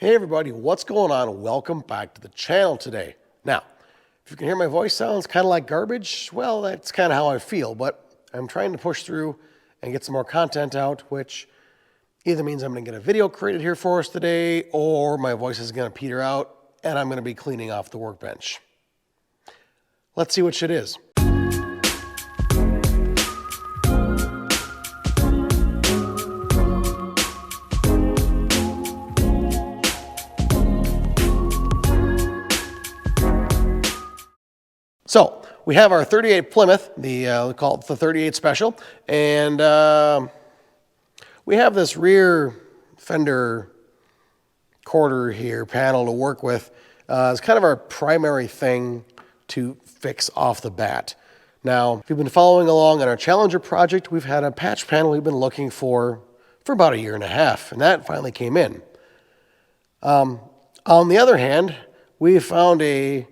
Hey everybody, what's going on? Welcome back to the channel today. Now, if you can hear my voice sounds kind of like garbage, well, that's kind of how I feel, but I'm trying to push through and get some more content out, which either means I'm going to get a video created here for us today, or my voice is going to peter out and I'm going to be cleaning off the workbench. Let's see which it is. So we have our 38 Plymouth, we call it the 38 Special, and we have this rear fender quarter here panel to work with. It's kind of our primary thing to fix off the bat. Now, if you've been following along on our Challenger project, we've had a patch panel we've been looking for about 1.5 years, and that finally came in. On the other hand, we found a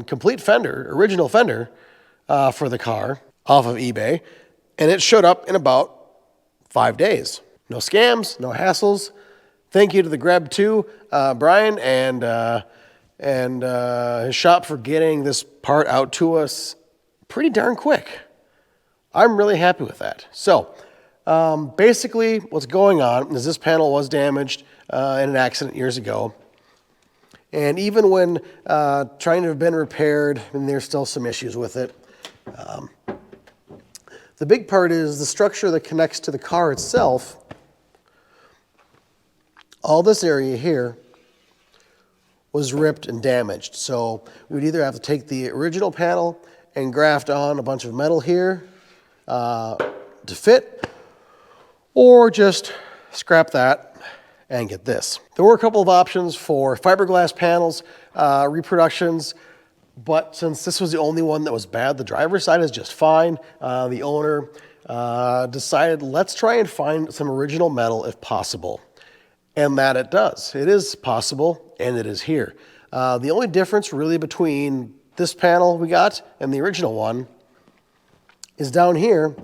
complete fender, original fender for the car off of eBay, and it showed up in about 5 days. No scams, no hassles. Thank you to the Greb 2, Brian, and his shop for getting this part out to us pretty darn quick. I'm really happy with that. So basically what's going on is this panel was damaged in an accident years ago. And even when trying to have been repaired, and there's still some issues with it. The big part is the structure that connects to the car itself. All this area here was ripped and damaged. So we would either have to take the original panel and graft on a bunch of metal here to fit, or just scrap that and get this. There were a couple of options for fiberglass panels, reproductions, but since this was the only one that was bad, the driver's side is just fine. The owner decided, let's try and find some original metal if possible. And that it does. It is possible, and it is here. The only difference really between this panel we got and the original one is down here,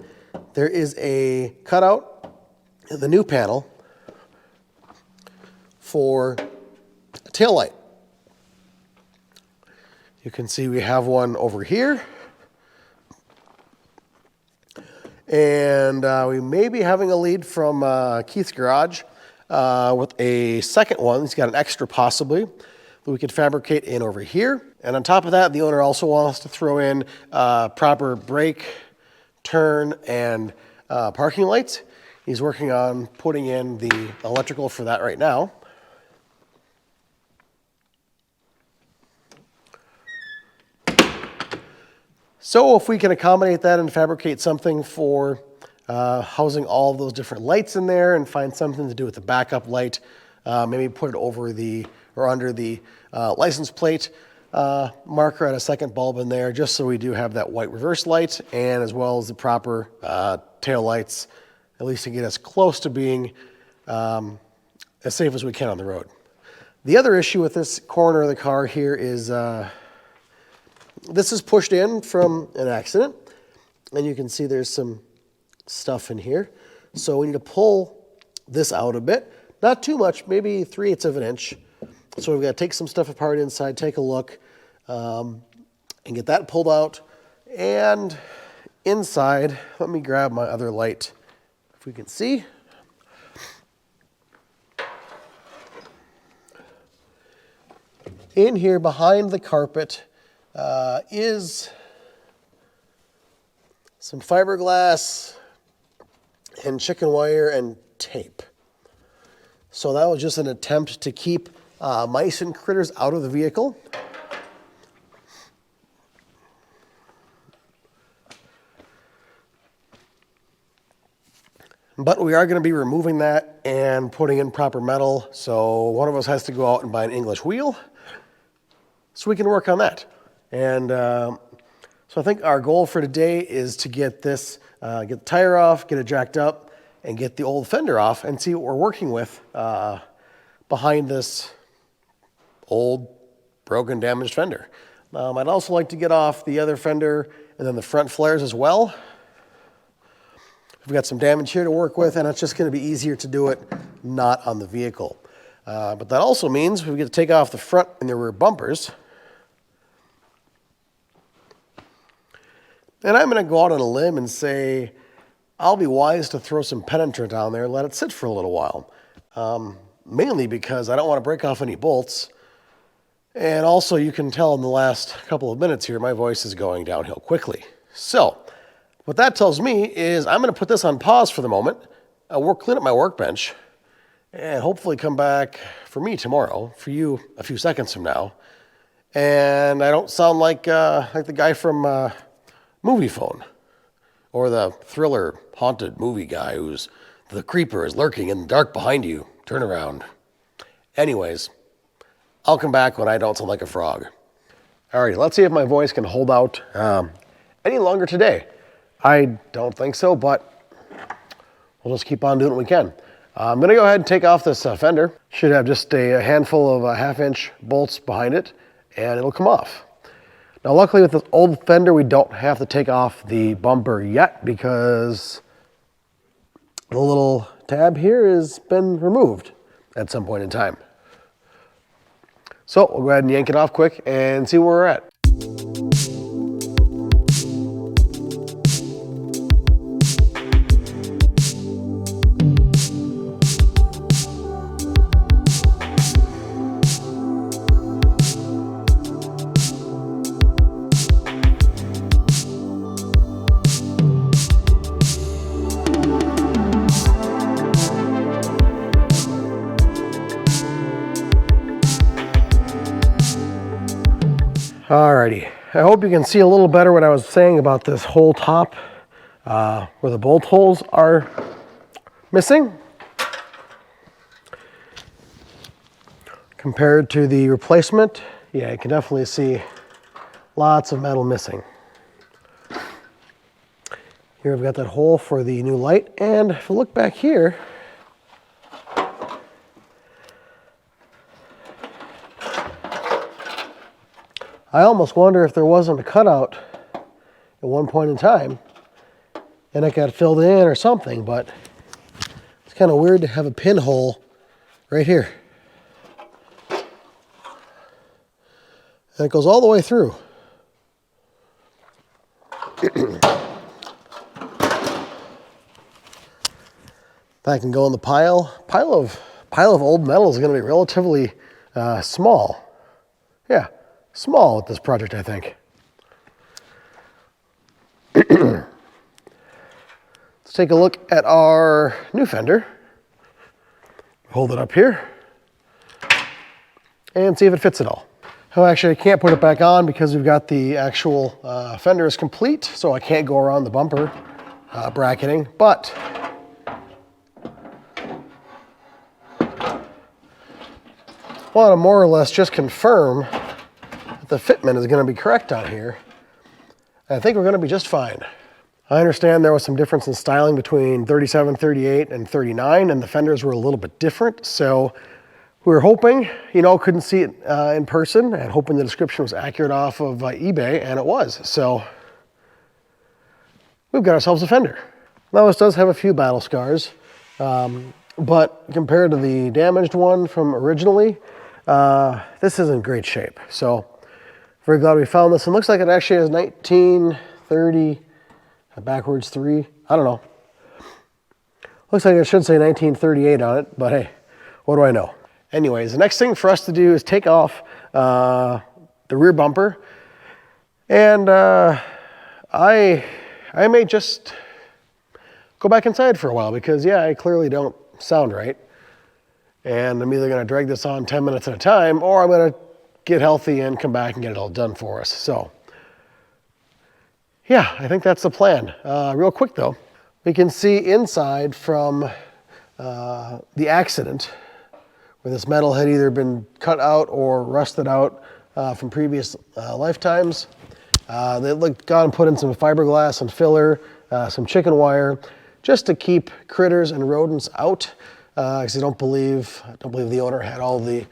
there is a cutout in the new panel for a taillight. You can see we have one over here. And we may be having a lead from Keith's garage with a second one. He's got an extra possibly that we could fabricate in over here. And on top of that, the owner also wants to throw in proper brake, turn, and parking lights. He's working on putting in the electrical for that right now. So if we can accommodate that and fabricate something for housing all of those different lights in there and find something to do with the backup light, maybe put it over the or under the license plate marker, at a second bulb in there, just so we do have that white reverse light, and as well as the proper tail lights, at least to get us close to being as safe as we can on the road. The other issue with this corner of the car here is this is pushed in from an accident, and you can see there's some stuff in here. So we need to pull this out a bit. Not too much, maybe 3/8 of an inch. So we've got to take some stuff apart inside, take a look, and get that pulled out. And inside, let me grab my other light, if we can see. In here behind the carpet is some fiberglass and chicken wire and tape. So that was just an attempt to keep mice and critters out of the vehicle. But we are going to be removing that and putting in proper metal. So one of us has to go out and buy an English wheel so we can work on that. And so I think our goal for today is to get this, get the tire off, get it jacked up, and get the old fender off and see what we're working with behind this old, broken, damaged fender. I'd also like to get off the other fender and then the front flares as well. We've got some damage here to work with, and it's just going to be easier to do it not on the vehicle. But that also means we get to take off the front and the rear bumpers. And I'm going to go out on a limb and say I'll be wise to throw some penetrant on there and let it sit for a little while. Mainly because I don't want to break off any bolts. And also you can tell in the last couple of minutes here, my voice is going downhill quickly. So what that tells me is I'm going to put this on pause for the moment, clean up my workbench, and hopefully come back for me tomorrow, for you a few seconds from now. And I don't sound like the guy from Movie Phone, or the thriller haunted movie guy who's the creeper is lurking in the dark behind you. Turn around. Anyways, I'll come back when I don't sound like a frog. Alrighty, let's see if my voice can hold out any longer today. I don't think so, but we'll just keep on doing what we can. I'm gonna go ahead and take off this fender. Should have just a handful of 1/2-inch bolts behind it, and it'll come off. Now, luckily with this old fender, we don't have to take off the bumper yet because the little tab here has been removed at some point in time. So we'll go ahead and yank it off quick and see where we're at. Alrighty, I hope you can see a little better what I was saying about this whole top where the bolt holes are missing compared to the replacement. Yeah, you can definitely see lots of metal missing. Here I've got that hole for the new light, and if you look back here, I almost wonder if there wasn't a cutout at one point in time and it got filled in or something, but it's kind of weird to have a pinhole right here. And it goes all the way through. That can go in the pile. Pile of old metal is going to be relatively small. Yeah. Small with this project, I think. Let's take a look at our new fender. Hold it up here and see if it fits at all. Oh, actually, I can't put it back on because we've got the actual fender is complete, so I can't go around the bumper bracketing, but I want to more or less just confirm the fitment is going to be correct on here. I think we're going to be just fine. I understand there was some difference in styling between 37, 38, and 39, and the fenders were a little bit different. So we were hoping, couldn't see it in person, and hoping the description was accurate off of eBay, and it was. So we've got ourselves a fender. Now this does have a few battle scars, but compared to the damaged one from originally, this is in great shape. So very glad we found this. And looks like it actually has 1930, backwards 3, I don't know. Looks like it should say 1938 on it, but hey, what do I know? Anyways, the next thing for us to do is take off the rear bumper. And I may just go back inside for a while because, yeah, I clearly don't sound right. And I'm either going to drag this on 10 minutes at a time, or I'm going to get healthy and come back and get it all done for us. So yeah, I think that's the plan. Real quick though, we can see inside from the accident where this metal had either been cut out or rusted out from previous lifetimes. They've gone and put in some fiberglass and filler, some chicken wire, just to keep critters and rodents out. Because I don't believe the owner had all the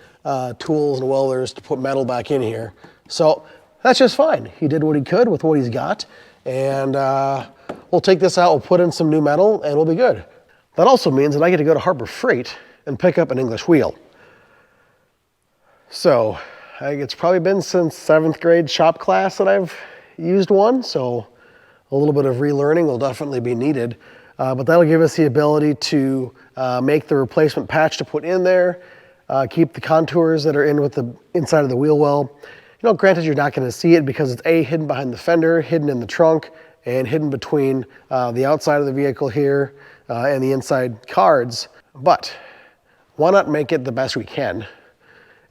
tools and welders to put metal back in here. So that's just fine. He did what he could with what he's got. And we'll take this out, we'll put in some new metal, and we'll be good. That also means that I get to go to Harbor Freight and pick up an English wheel. So I think it's probably been since 7th grade shop class that I've used one, so a little bit of relearning will definitely be needed. But that'll give us the ability to make the replacement patch to put in there, keep the contours that are in with the inside of the wheel well. You know, granted you're not gonna see it because it's hidden behind the fender, hidden in the trunk, and hidden between the outside of the vehicle here and the inside cards. But why not make it the best we can?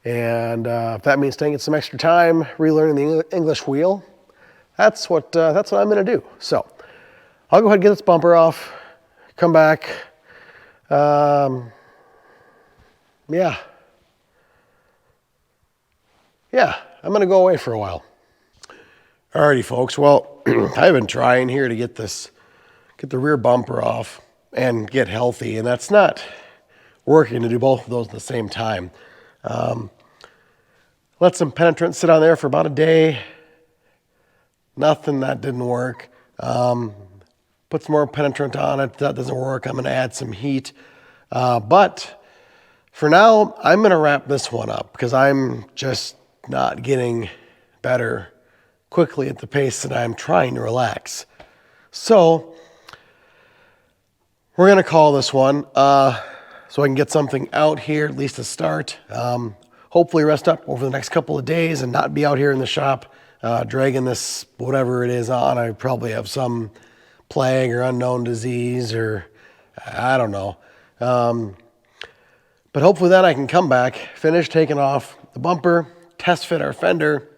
And if that means taking some extra time, relearning the English wheel, that's what I'm gonna do. So I'll go ahead and get this bumper off, come back. Yeah, I'm gonna go away for a while. Alrighty folks, well, I've been trying here to get the rear bumper off and get healthy, and that's not working to do both of those at the same time. Let some penetrant sit on there for about a day. Nothing, that didn't work. Put some more penetrant on it, that doesn't work. I'm gonna add some heat. But for now, I'm gonna wrap this one up because I'm just not getting better quickly at the pace that I'm trying to relax. So we're gonna call this one so I can get something out here, at least to start. Hopefully rest up over the next couple of days and not be out here in the shop dragging this, whatever it is, on. I probably have some plague or unknown disease, or I don't know. But hopefully then I can come back, finish taking off the bumper, test fit our fender,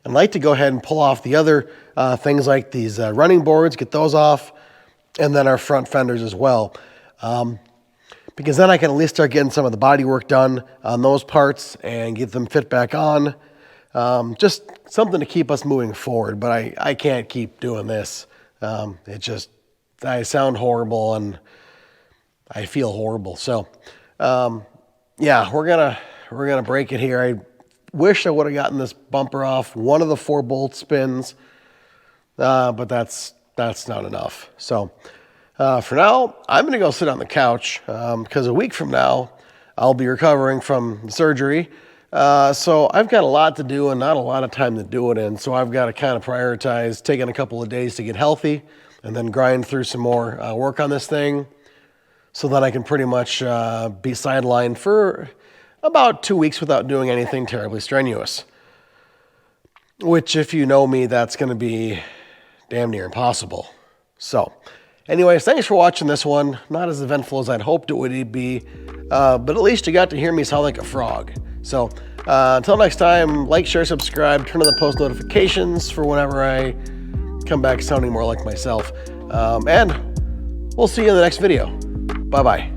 and like to go ahead and pull off the other things like these running boards, get those off, and then our front fenders as well. Because then I can at least start getting some of the body work done on those parts and get them fit back on. Just something to keep us moving forward, but I can't keep doing this. I sound horrible and I feel horrible. So, yeah, we're gonna break it here. I wish I would have gotten this bumper off one of the 4 bolt spins, but that's not enough. So, for now, I'm gonna go sit on the couch because a week from now, I'll be recovering from the surgery. So I've got a lot to do and not a lot of time to do it in. So I've got to kind of prioritize taking a couple of days to get healthy and then grind through some more work on this thing so that I can pretty much be sidelined for about 2 weeks without doing anything terribly strenuous. Which, if you know me, that's going to be damn near impossible. So, anyways, thanks for watching this one. Not as eventful as I'd hoped it would be, but at least you got to hear me sound like a frog. So, until next time, like, share, subscribe, turn on the post notifications for whenever I come back sounding more like myself. And we'll see you in the next video. Bye-bye.